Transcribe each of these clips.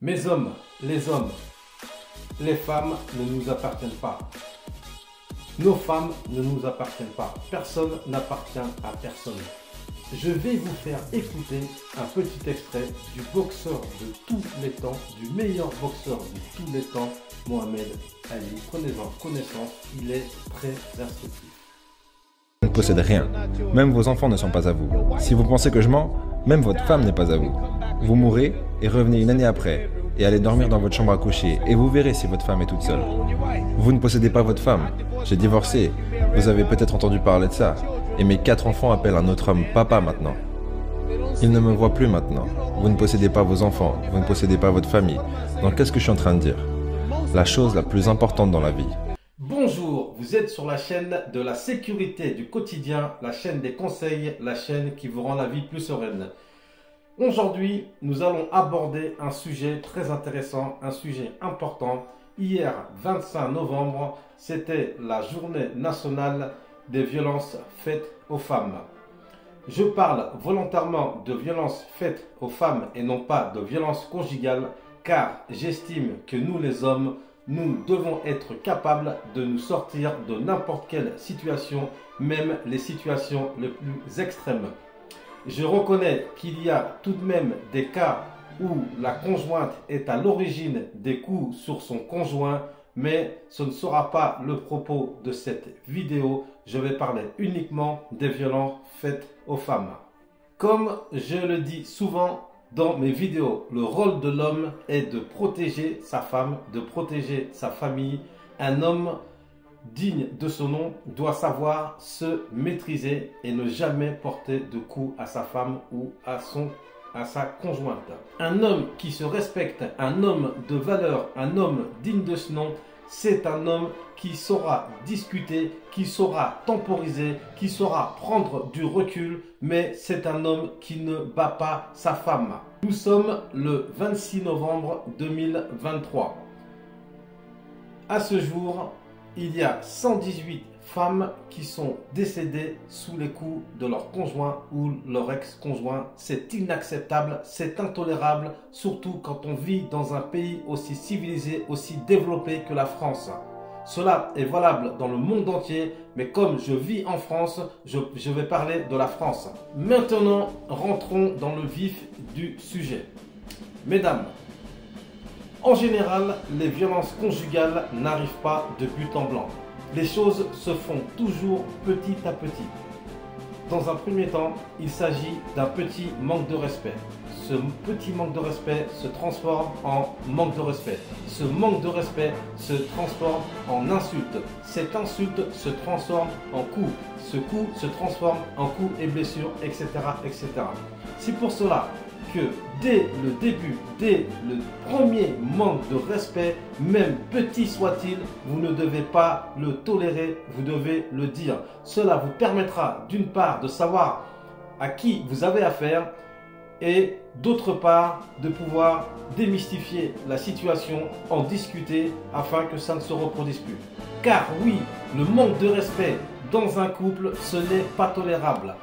Mes hommes, les femmes ne nous appartiennent pas. Nos femmes ne nous appartiennent pas. Personne n'appartient à personne. Je vais vous faire écouter un petit extrait du boxeur de tous les temps, du meilleur boxeur de tous les temps, Mohamed Ali. Prenez-en connaissance, il est très instructif. Vous ne possédez rien. Même vos enfants ne sont pas à vous. Si vous pensez que je mens, même votre femme n'est pas à vous. Vous mourrez et revenez une année après et allez dormir dans votre chambre à coucher et vous verrez si votre femme est toute seule. Vous ne possédez pas votre femme. J'ai divorcé. Vous avez peut-être entendu parler de ça. Et mes 4 enfants appellent un autre homme papa maintenant. Ils ne me voient plus maintenant. Vous ne possédez pas vos enfants. Vous ne possédez pas votre famille. Donc qu'est-ce que je suis en train de dire? La chose la plus importante dans la vie. Bonjour, vous êtes sur la chaîne de la sécurité du quotidien, la chaîne des conseils, la chaîne qui vous rend la vie plus sereine. Aujourd'hui, nous allons aborder un sujet très intéressant, un sujet important. Hier, 25 novembre, c'était la journée nationale des violences faites aux femmes. Je parle volontairement de violences faites aux femmes et non pas de violences conjugales, car j'estime que nous les hommes, nous devons être capables de nous sortir de n'importe quelle situation, même les situations les plus extrêmes. Je reconnais qu'il y a tout de même des cas où la conjointe est à l'origine des coups sur son conjoint, mais ce ne sera pas le propos de cette vidéo. Je vais parler uniquement des violences faites aux femmes. Comme je le dis souvent dans mes vidéos, le rôle de l'homme est de protéger sa femme, de protéger sa famille. Un homme digne de son nom doit savoir se maîtriser et ne jamais porter de coups à sa femme ou à sa conjointe. Un homme qui se respecte, un homme de valeur, un homme digne de ce nom, c'est un homme qui saura discuter, qui saura temporiser, qui saura prendre du recul, mais c'est un homme qui ne bat pas sa femme. Nous sommes le 26 novembre 2023. À ce jour, il y a 118 femmes qui sont décédées sous les coups de leur conjoint ou leur ex-conjoint. C'est inacceptable, c'est intolérable, surtout quand on vit dans un pays aussi civilisé, aussi développé que la France. Cela est valable dans le monde entier, mais comme je vis en France, je vais parler de la France. Maintenant, rentrons dans le vif du sujet. Mesdames, en général, les violences conjugales n'arrivent pas de but en blanc. Les choses se font toujours petit à petit. Dans un premier temps, il s'agit d'un petit manque de respect. Ce petit manque de respect se transforme en manque de respect. Ce manque de respect se transforme en insulte. Cette insulte se transforme en coup. Ce coup se transforme en coup et blessure, etc., etc. C'est pour cela que dès le début, dès le premier manque de respect, même petit soit-il, vous ne devez pas le tolérer, vous devez le dire. Cela vous permettra d'une part de savoir à qui vous avez affaire et d'autre part de pouvoir démystifier la situation, en discuter afin que ça ne se reproduise plus. Car oui, le manque de respect dans un couple, ce n'est pas tolérable.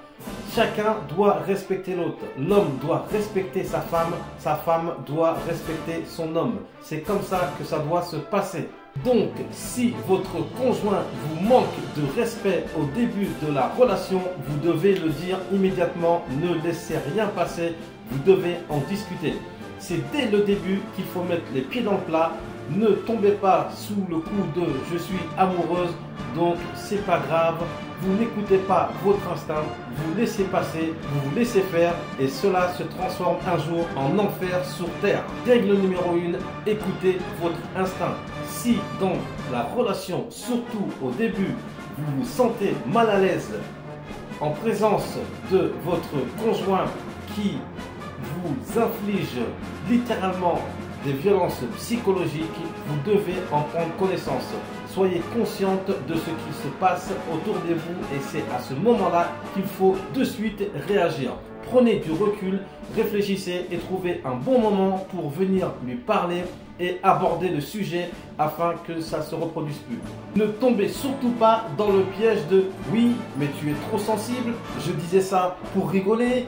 Chacun doit respecter l'autre. L'homme doit respecter sa femme doit respecter son homme. C'est comme ça que ça doit se passer. Donc, si votre conjoint vous manque de respect au début de la relation, vous devez le dire immédiatement. Ne laissez rien passer. Vous devez en discuter. C'est dès le début qu'il faut mettre les pieds dans le plat. Ne tombez pas sous le coup de « je suis amoureuse », donc c'est pas grave. Vous n'écoutez pas votre instinct, vous laissez passer, vous vous laissez faire et cela se transforme un jour en enfer sur terre. Règle numéro 1, écoutez votre instinct. Si dans la relation, surtout au début, vous vous sentez mal à l'aise en présence de votre conjoint qui vous inflige littéralement des violences psychologiques, vous devez en prendre connaissance. Soyez consciente de ce qui se passe autour de vous et c'est à ce moment-là qu'il faut de suite réagir. Prenez du recul, réfléchissez et trouvez un bon moment pour venir lui parler et aborder le sujet afin que ça ne se reproduise plus. Ne tombez surtout pas dans le piège de « oui, mais tu es trop sensible, je disais ça pour rigoler,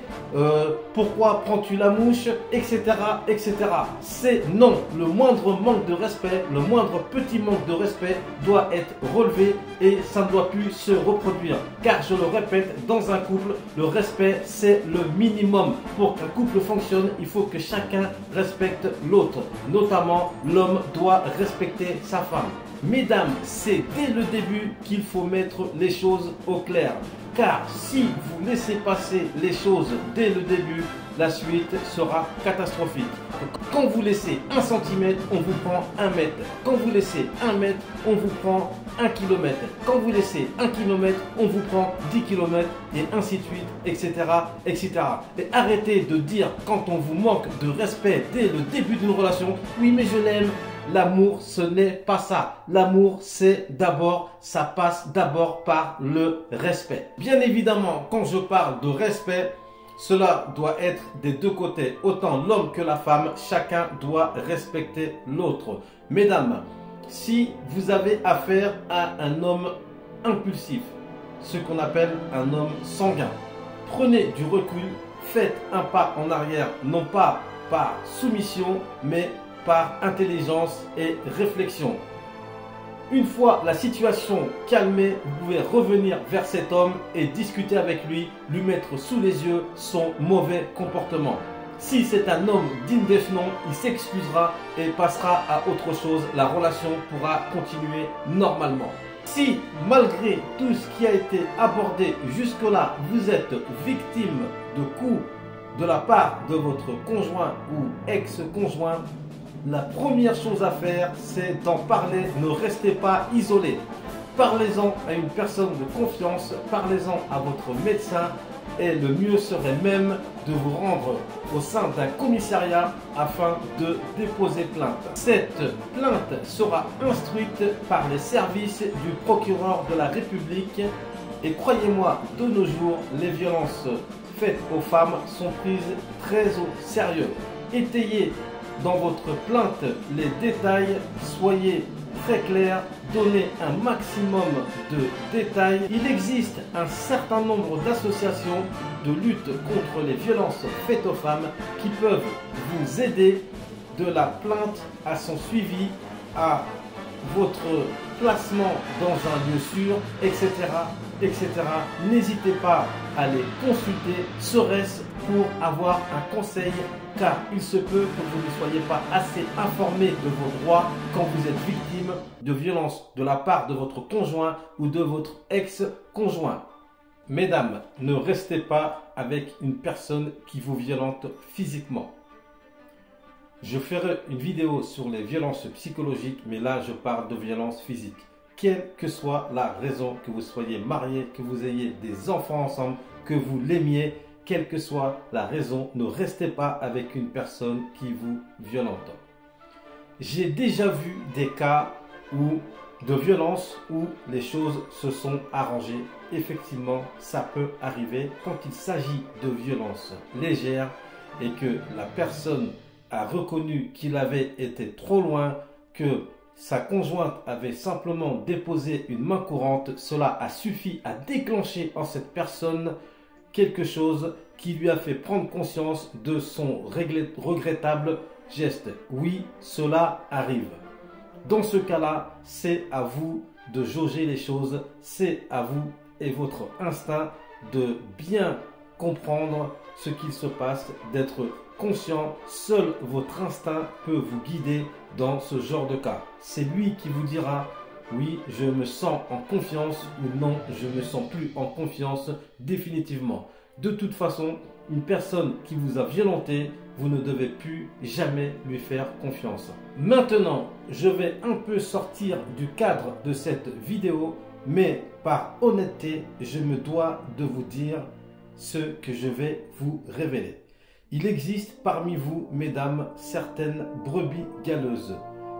pourquoi prends-tu la mouche, etc. etc. » C'est non, le moindre manque de respect, le moindre petit manque de respect doit être relevé et ça ne doit plus se reproduire. Car je le répète, dans un couple, le respect c'est le minimum. Pour qu'un couple fonctionne, il faut que chacun respecte l'autre, notamment l'homme doit respecter sa femme. Mesdames, c'est dès le début qu'il faut mettre les choses au clair. Car si vous laissez passer les choses dès le début, la suite sera catastrophique. Quand vous laissez 1 cm, on vous prend 1 mètre. Quand vous laissez 1 mètre, on vous prend 1 km. Quand vous laissez 1 km, on vous prend 10 km et ainsi de suite, etc. etc. Et arrêtez de dire quand on vous manque de respect dès le début d'une relation, oui mais je l'aime. L'amour, ce n'est pas ça. L'amour, c'est d'abord, ça passe d'abord par le respect. Bien évidemment, quand je parle de respect, cela doit être des deux côtés. Autant l'homme que la femme, chacun doit respecter l'autre. Mesdames, si vous avez affaire à un homme impulsif, ce qu'on appelle un homme sanguin, prenez du recul, faites un pas en arrière, non pas par soumission, mais par intelligence et réflexion. Une fois la situation calmée, vous pouvez revenir vers cet homme et discuter avec lui, lui mettre sous les yeux son mauvais comportement. Si c'est un homme digne de ce nom, il s'excusera et passera à autre chose. La relation pourra continuer normalement. Si, malgré tout ce qui a été abordé jusque-là, vous êtes victime de coups de la part de votre conjoint ou ex-conjoint, la première chose à faire, c'est d'en parler. Ne restez pas isolé. Parlez-en à une personne de confiance, parlez-en à votre médecin et le mieux serait même de vous rendre au sein d'un commissariat afin de déposer plainte. Cette plainte sera instruite par les services du procureur de la République et croyez-moi, de nos jours, les violences faites aux femmes sont prises très au sérieux. Étayez dans votre plainte les détails, soyez très clair, donnez un maximum de détails. Il existe un certain nombre d'associations de lutte contre les violences faites aux femmes qui peuvent vous aider de la plainte à son suivi, à votre placement dans un lieu sûr, etc. etc. N'hésitez pas à les consulter, serait-ce pour avoir un conseil, car il se peut que vous ne soyez pas assez informé de vos droits quand vous êtes victime de violences de la part de votre conjoint ou de votre ex-conjoint. Mesdames, ne restez pas avec une personne qui vous violente physiquement. Je ferai une vidéo sur les violences psychologiques, mais là je parle de violences physiques. Quelle que soit la raison, que vous soyez marié, que vous ayez des enfants ensemble, que vous l'aimiez, quelle que soit la raison, ne restez pas avec une personne qui vous violente. J'ai déjà vu des cas de violence où les choses se sont arrangées. Effectivement, ça peut arriver quand il s'agit de violences légères et que la personne a reconnu qu'il avait été trop loin, que sa conjointe avait simplement déposé une main courante. Cela a suffi à déclencher en cette personne quelque chose qui lui a fait prendre conscience de son regrettable geste. Oui, cela arrive. Dans ce cas-là, c'est à vous de jauger les choses, c'est à vous et votre instinct de bien comprendre ce qu'il se passe, d'être conscient. Seul votre instinct peut vous guider dans ce genre de cas. C'est lui qui vous dira oui, je me sens en confiance ou non, je ne me sens plus en confiance définitivement. De toute façon, une personne qui vous a violenté, vous ne devez plus jamais lui faire confiance. Maintenant, je vais un peu sortir du cadre de cette vidéo, mais par honnêteté, je me dois de vous dire ce que je vais vous révéler. Il existe parmi vous, mesdames, certaines brebis galeuses,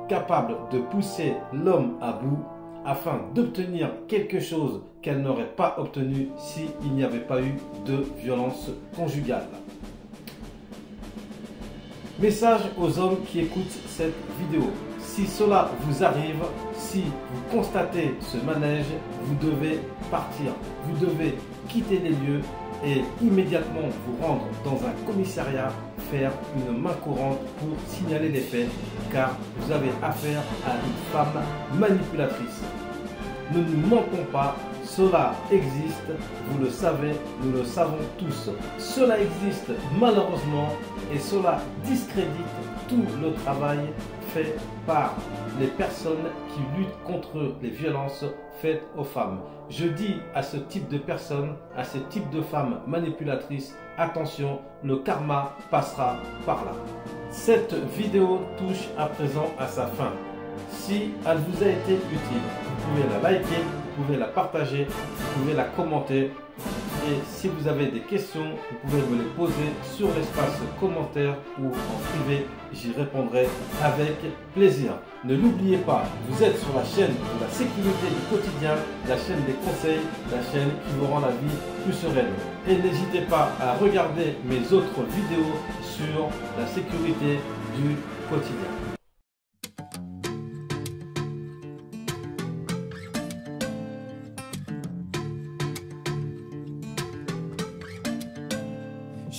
capables de pousser l'homme à bout afin d'obtenir quelque chose qu'elle n'aurait pas obtenu s'il n'y avait pas eu de violence conjugale. Message aux hommes qui écoutent cette vidéo. Si cela vous arrive, si vous constatez ce manège, vous devez partir. Vous devez quitter les lieux et immédiatement vous rendre dans un commissariat, faire une main courante pour signaler les faits, car vous avez affaire à une femme manipulatrice. Ne nous mentons pas, cela existe, vous le savez, nous le savons tous. Cela existe malheureusement et cela discrédite tout le travail fait par les personnes qui luttent contre les violences faites aux femmes. Je dis à ce type de personnes, à ce type de femmes manipulatrices, attention, le karma passera par là. Cette vidéo touche à présent à sa fin. Si elle vous a été utile, vous pouvez la liker, vous pouvez la partager, vous pouvez la commenter. Et si vous avez des questions, vous pouvez me les poser sur l'espace commentaire ou en privé. J'y répondrai avec plaisir. Ne l'oubliez pas, vous êtes sur la chaîne de la sécurité du quotidien, la chaîne des conseils, la chaîne qui vous rend la vie plus sereine. Et n'hésitez pas à regarder mes autres vidéos sur la sécurité du quotidien.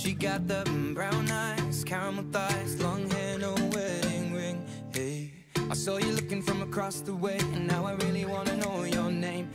She got the brown eyes, caramel thighs, long hair, no wedding ring. Hey, I saw you looking from across the way, and now I really wanna know your name.